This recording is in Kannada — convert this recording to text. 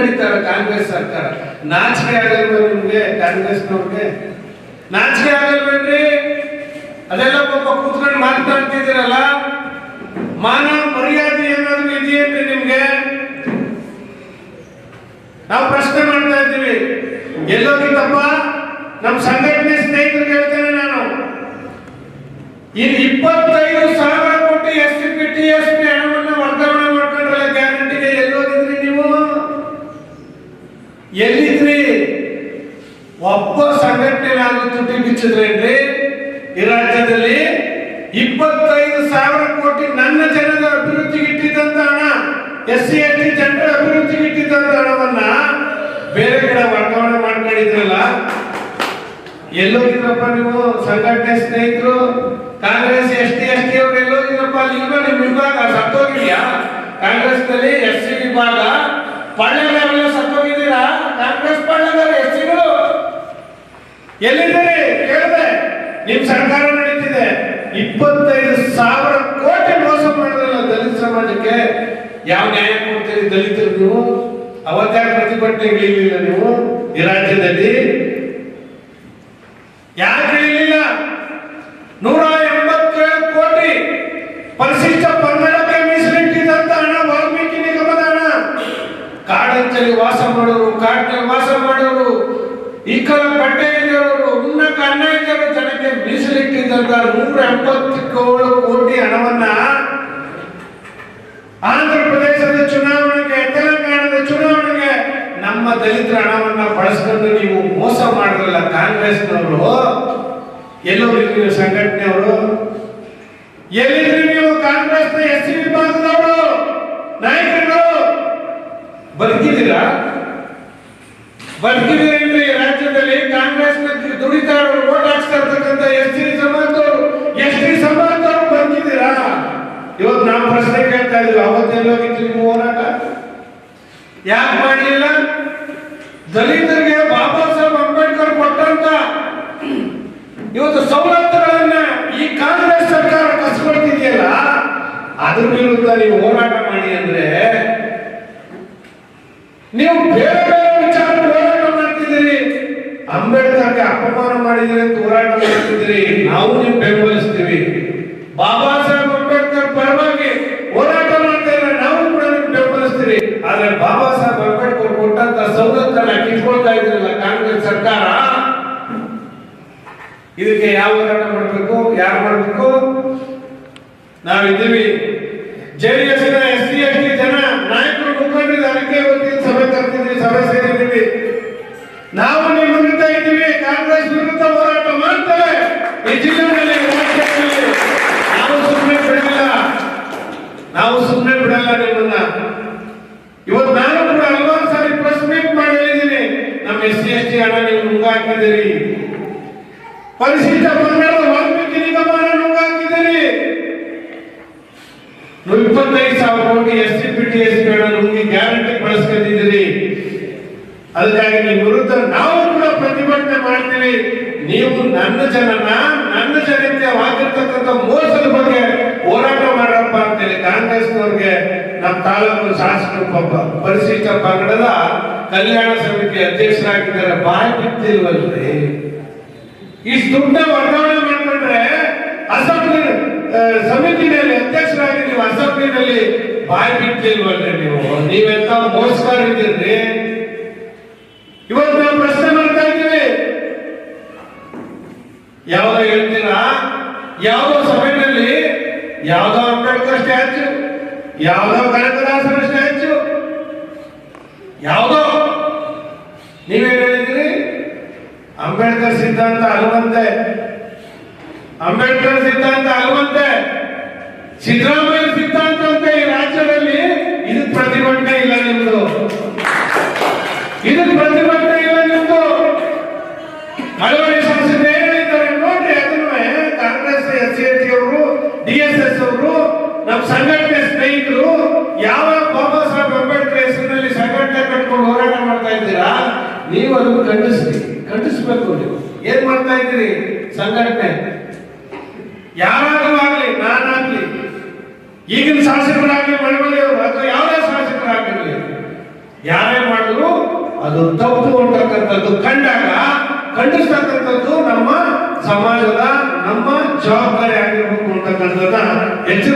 ನಡೀತಾರೆ ಕಾಂಗ್ರೆಸ್ ಸರ್ಕಾರ. ನಾಚಿಕೆ ಆಗಲ್ವ ನಿಮ್ಗೆ? ಕಾಂಗ್ರೆಸ್ನವ್ರಿಗೆ ನಾಚಿಕೆ ಆಗಲ್ವೇನ್ರಿ? ಅದೆಲ್ಲ ಪಾಪ ಕೂತ್ಕೊಂಡು ಮಾತನಾಡ್ತಿದ್ದೀರಲ್ಲ, ಮಾನ ಮರ್ಯಾದೆ ಏನಾದ್ರು ಇದೆಯೇನ್ರಿ ನಿಮ್ಗೆ? ನಾವು ಪ್ರಶ್ನೆ ಮಾಡ್ತಾ ಇದ್ದೀವಿ, ಎಲ್ಲೋಗಿತ್ತಪ್ಪ ನಮ್ಮ ಸಂಘಟನೆ ಸ್ನೇಹಿತರಿಗೆ ಹೇಳ್ತೇನೆ ನಾನು, ಇಲ್ಲಿ 25,000 ಕೋಟಿ SCP TSP ಹಣವನ್ನು ವರ್ಗಾವಣೆ ಮಾಡ್ಕೊಂಡ್ರಲ್ಲ ಗ್ಯಾರಂಟಿಗೆ, ಎಲ್ಲೋಗಿದ್ರಿ ನೀವು? ಎಲ್ಲಿದ್ರಿ? ಒಬ್ಬ ಸಂಘಟನೆ ನಾನು ತುಟಿ ಬಿಚ್ಚಿದ್ರೇನ್ರಿ? ಈ ರಾಜ್ಯದಲ್ಲಿ 25,000 ಕೋಟಿ ನನ್ನ ಜನರ ಅಭಿವೃದ್ಧಿಗೆ ಇಟ್ಟಿದ್ದಂತ ಹಣ, SC ST ಜನರ ಅಭಿವೃದ್ಧಿಗೆ ಇಟ್ಟಿದ್ದಂತ ಹಣವನ್ನ ಬೇರೆ ಕಡೆ ವರ್ಗಾವಣೆ ಮಾಡ್ಕೊಂಡಿದ್ರಲ್ಲ, ಎಲ್ಲೋಗಿದ್ರಪ್ಪ ನೀವು ಸಂಘಟನೆ ಸ್ನೇಹಿತರು? ಕಾಂಗ್ರೆಸ್ ST ST ಅವರು ಎಲ್ಲೋಗಿದ್ರಪ್ಪ? ಈಗ ನಿಮ್ ವಿಭಾಗ ಸತ್ತೋಗಿದ್ಯಾ? ಕಾಂಗ್ರೆಸ್ ನಲ್ಲಿ SC ವಿಭಾಗ ಪಳ್ಳೆಗಾರಲ್ಲ ಸತ್ತೋಗಿದ್ದೀರಾ? ಕಾಂಗ್ರೆಸ್ ಪಳ್ಳೆಗಾರ SCಗಳು ಎಲ್ಲಿದ್ದೀರಿ ಕೇಳಿದೆ. ನಿಮ್ ಸರ್ಕಾರ ನಡೀತಿದೆ, 25,000 ಕೋಟಿ ಮೋಸ ಮಾಡಿದ್ರಲ್ಲ ದಲಿತ ಸಮಾಜಕ್ಕೆ. ಯಾವ ನ್ಯಾಯ ಕೊಡ್ತೀರಿ ದಲಿತರು ನೀವು? ಅವತ್ತಾಗ ಪ್ರತಿಭಟನೆಗಳಿಲ್ಲ ನೀವು ಈ ರಾಜ್ಯದಲ್ಲಿ? ಯಾಕೆ ಇರಲಿಲ್ಲ? 187 ಕೋಟಿ ಪರಿಶಿಷ್ಟ ಪಂಗಡಕ್ಕೆ ಮೀಸಲಿಟ್ಟಿದ್ದಂತ ಹಣ ವಾಲ್ಮೀಕಿ ನಿಗಮದ ಹಣ. ಕಾಡಂಚಲಿ ವಾಸ ಮಾಡೋರು, ಕಾಡಿನಲ್ಲಿ ವಾಸ ಮಾಡೋರು, ಇಕ್ಕಲ ಬಟ್ಟೆಯವರು, ಉನ್ನತ ಅನ್ನ ಇದ್ದವರು ಜನಕ್ಕೆ ಮೀಸಲಿಟ್ಟಿದ್ದಂತ 187 ಕೋಟಿ ಹಣವನ್ನ ಆಂಧ್ರ ಪ್ರದೇಶದ ಚುನಾವಣೆಗೆ, ತೆಲಂಗಾಣದ ಚುನಾವಣೆಗೆ ನಮ್ಮ ದಲಿತರ ಹಣವನ್ನ ಬಳಸ್ಕೊಂಡು ನೀವು ಮೋಸ ಮಾಡಿದ್ರಲ್ಲ ಕಾಂಗ್ರೆಸ್ನವರು. ಎಲ್ಲೋಗಿದ್ರಿ ಸಂಘಟನೆಯವರು? ಎಲ್ಲಿದ್ರಿ ನೀವು ಕಾಂಗ್ರೆಸ್ನ SC ವಿಭಾಗದವರು ನಾಯಕರು? ಬದುಕಿದ್ದೀರಾ? ಬದುಕಿದ್ದೀರಿ ರಾಜ್ಯದಲ್ಲಿ? ಕಾಂಗ್ರೆಸ್ನ ದುಡಿತಾ ಇರೋರು, ಓಟ್ ಹಾಕ್ತಾ ಇರ್ತಕ್ಕಂಥ SC ಸಮಾಜದವರು, ST ಸಮಾಜದವರು ಬದುಕಿದ್ದೀರಾ? ಇವತ್ತು ನಾವು ಪ್ರಶ್ನೆ ಕೇಳ್ತಾ ಇದೀವಿ, ಅವತ್ತೆಲ್ಲೋಗಿತ್ತು ನಿಮ್ಮ ಹೋರಾಟ? ಯಾಕೆ ಮಾಡಲಿಲ್ಲ? ದಲಿತರಿಗೆ ಬಾಬಾ ಸಾಹೇಬ್ ಅಂಬೇಡ್ಕರ್ ಕೊಟ್ಟಂತ ಇವತ್ತು ಸವಲತ್ತುಗಳನ್ನ ಈ ಕಾಂಗ್ರೆಸ್ ಸರ್ಕಾರ ಕಸ್ಕೊಳ್ತಿದೆಯಲ್ಲ, ಅದ್ರ ವಿರುದ್ಧ ನೀವು ಹೋರಾಟ ಮಾಡಿ ಅಂದ್ರೆ ನೀವು ಬೇರೆ ಬೇರೆ ವಿಚಾರ ಹೋರಾಟ ಮಾಡ್ತಿದ್ದೀರಿ. ಅಂಬೇಡ್ಕರ್ಗೆ ಅಪಮಾನ ಮಾಡಿದಿರಿ ಅಂತ ಹೋರಾಟ ಮಾಡ್ತಿದ್ದೀರಿ, ನಾವು ನೀವು ಬೆಂಬಲಿಸ್ತೀವಿ. ಬಾಬಾ ಸಾಹೇಬ್ ಅಂಬೇಡ್ಕರ್ ಪರವಾಗಿ ಹೋರಾಟ ಮಾಡ್ತಾ ಇದ್ರೆ ನಾವು ಕೂಡ ನೀವು ಬೆಂಬಲಿಸ್ತೀರಿ. ಆದ್ರೆ ಬಾಬಾ ಸಾಹೇಬ್ ಅಂಬೇಡ್ಕರ್ ಕೊಟ್ಟಂತ ಸವಲತ್ತನ್ನ ಕಿತ್ಕೊಳ್ತಾ ಇದ್ರಲ್ಲ ಕಾಂಗ್ರೆಸ್ ಸರ್ಕಾರ, ಇದಕ್ಕೆ ಯಾವ ಹೋರಾಟ ಮಾಡಬೇಕು? ಯಾರು ಮಾಡಬೇಕು? ನಾವಿದ್ದೀವಿ. JDS ನ SC ST ಜನ ನಾಯಕರು ಮುಖಂಡರು ಅದಕ್ಕೆ ಇವತ್ತಿನ ಸಭೆ ಕರೆದಿದ್ದೀವಿ, ಸಭೆ ಸೇರಿದ್ದೀವಿ. ನಾವು ನಿಮ್ಮ ವಿರುದ್ಧ ಇದ್ದೀವಿ, ಕಾಂಗ್ರೆಸ್ ವಿರುದ್ಧ ಹೋರಾಟ ಮಾಡ್ತೇವೆ ಈ ಜಿಲ್ಲೆಯಲ್ಲಿ. ನಾವು ಸುಮ್ಮನೆ ಬಿಡಲ್ಲ, ನಾವು ಸುಮ್ಮನೆ ಬಿಡಲ್ಲ ನಿಮ್ಮನ್ನ. ಇವತ್ತು ನಾನು ಕೂಡ ಹಲವಾರು ಸಾರಿ ಪ್ರೆಸ್ ಮೀಟ್ ಮಾಡಿ ಹೇಳಿದ್ದೀನಿ, ನಮ್ಮ SC ST ಹಣ ನೀವು ನುಂಗಾಕಿದ್ದೀರಿ, ಪರಿಶಿಷ್ಟ ಪಂಗಡದ ವಾಲ್ಮೀಕಿ ನಿಗಮನ ನುಂಗಾಕಿದ್ದೀರಿ, 25,000 ಕೋಟಿ SCP TSP ನುಂಗಿ ಗ್ಯಾರಂಟಿ ಬಳಸ್ಕೊಂಡಿದ್ದೀರಿ. ಅದಕ್ಕಾಗಿ ನಿಮ್ಮ ವಿರುದ್ಧ ನಾವು ಕೂಡ ಪ್ರತಿಭಟನೆ ಮಾಡ್ತೀವಿ. ನೀವು ನನ್ನ ಜನಕ್ಕೆ ಆಗಿರ್ತಕ್ಕಂಥ ಮೋಸದ ಬಗ್ಗೆ ಹೋರಾಟ ಮಾಡಪ್ಪ ಅಂತೇಳಿ ಕಾಂಗ್ರೆಸ್ನವ್ರಿಗೆ ನಮ್ಮ ತಾಲೂಕು ಶಾಸಕರು ಪಾಪ ಪರಿಶಿಷ್ಟ ಪಂಗಡದ ಕಲ್ಯಾಣ ಸಮಿತಿ ಅಧ್ಯಕ್ಷರಾಗಿದ್ದಾರೆ. ಬಾಯಿ ಬಿಟ್ಟಿಲ್ವಲ್ರಿ? ಇಷ್ಟು ದುಡ್ಡ ವರ್ಗಾವಣೆ ಮಾಡ್ಕೊಂಡ್ರೆ ಅಸೆಂಬ್ಲಿ ಸಮಿತಿನಲ್ಲಿ ಅಧ್ಯಕ್ಷರಾಗಿ ನೀವು ಅಸೆಂಬ್ಲಿನಲ್ಲಿ ಬಾಯಿ ಬಿಟ್ಟಿಲ್ವಲ್ರಿ? ನೀವೆಂತ ಮೋಸಗಾರ ಇದ್ದೀರಿ. ಇವತ್ತು ನಾವು ಪ್ರಶ್ನೆ ಮಾಡ್ತಾ ಇದ್ದೀವಿ, ಯಾವ್ದೋ ಹೇಳ್ತೀರಾ, ಯಾವುದೋ ಸಭೆಯಲ್ಲಿ ಯಾವುದೋ ಅಂಬೇಡ್ಕರ್ ಸ್ಟ್ಯಾಚ್ಯೂ, ಯಾವುದೋ ಕನಕದಾಸರ ಸ್ಟ್ಯಾಚ್ಯೂ, ಯಾವುದೋ ನೀವೇನ್ ಹೇಳಿದ್ರಿ? ಅಂಬೇಡ್ಕರ್ ಸಿದ್ಧಾಂತ ಅಲ್ವಂತೆ, ಅಂಬೇಡ್ಕರ್ ಸಿದ್ಧಾಂತ ಅಲ್ವಂತೆ, ಸಿದ್ದರಾಮಯ್ಯ ಸಿದ್ಧಾಂತ ಅಂತ ಈ ರಾಜ್ಯದಲ್ಲಿ. ಇದಕ್ಕೆ ಪ್ರತಿಭಟನೆ ಇಲ್ಲ ನಿಮ್ದು, ಇದಕ್ಕೆ ಪ್ರತಿಭಟನೆ ಇಲ್ಲ ನಿಮ್ದು. ಮಳವಳ್ಳಿ ಶಾಸಕರು ಏನ್ ಹೇಳಿದ್ದಾರೆ ನೋಡ್ರಿ, ಅದನ್ನು ಕಾಂಗ್ರೆಸ್ SC ST ಅವರು, DSS ಅವರು, ನಮ್ಮ ಸಂಘಟನೆ ಸ್ನೇಹಿತರು ಯಾವ ಬಾಬಾ ಸಾಹೇಬ್ ಅಂಬೇಡ್ಕರ್ ಹೆಸರಿನಲ್ಲಿ ಸಂಘಟನೆ ಕಟ್ಕೊಂಡು ಹೋರಾಟ ಮಾಡ್ತಾ ಇದ್ದೀರಾ, ನೀವು ಅದನ್ನು ಖಂಡಿಸಬೇಕು. ನೀವು ಏನ್ ಮಾಡ್ತಾ ಇದ್ದೀರಿ? ಸಂಘಟನೆ ಯಾರಾದ್ರೂ ಆಗ್ಲಿ, ನಾನಾಗ್ಲಿ, ಈಗಿನ ಶಾಸಕರಾಗ್ಲಿ, ಮಳವಳ್ಳಿ ಅವರು ಅಥವಾ ಯಾವುದೇ ಶಾಸಕರಾಗಿರ್ಲಿ, ಯಾರೇ ಮಾಡಿದ್ರು ಖಂಡಿಸ್ತಕ್ಕಂಥದ್ದು ನಮ್ಮ ಸಮಾಜದ ನಮ್ಮ ಜವಾಬ್ದಾರಿ ಆಗಿರ್ಬೇಕು ಅಂತಕ್ಕಂಥದ್ದನ್ನ ಹೆಚ್ಚಿನ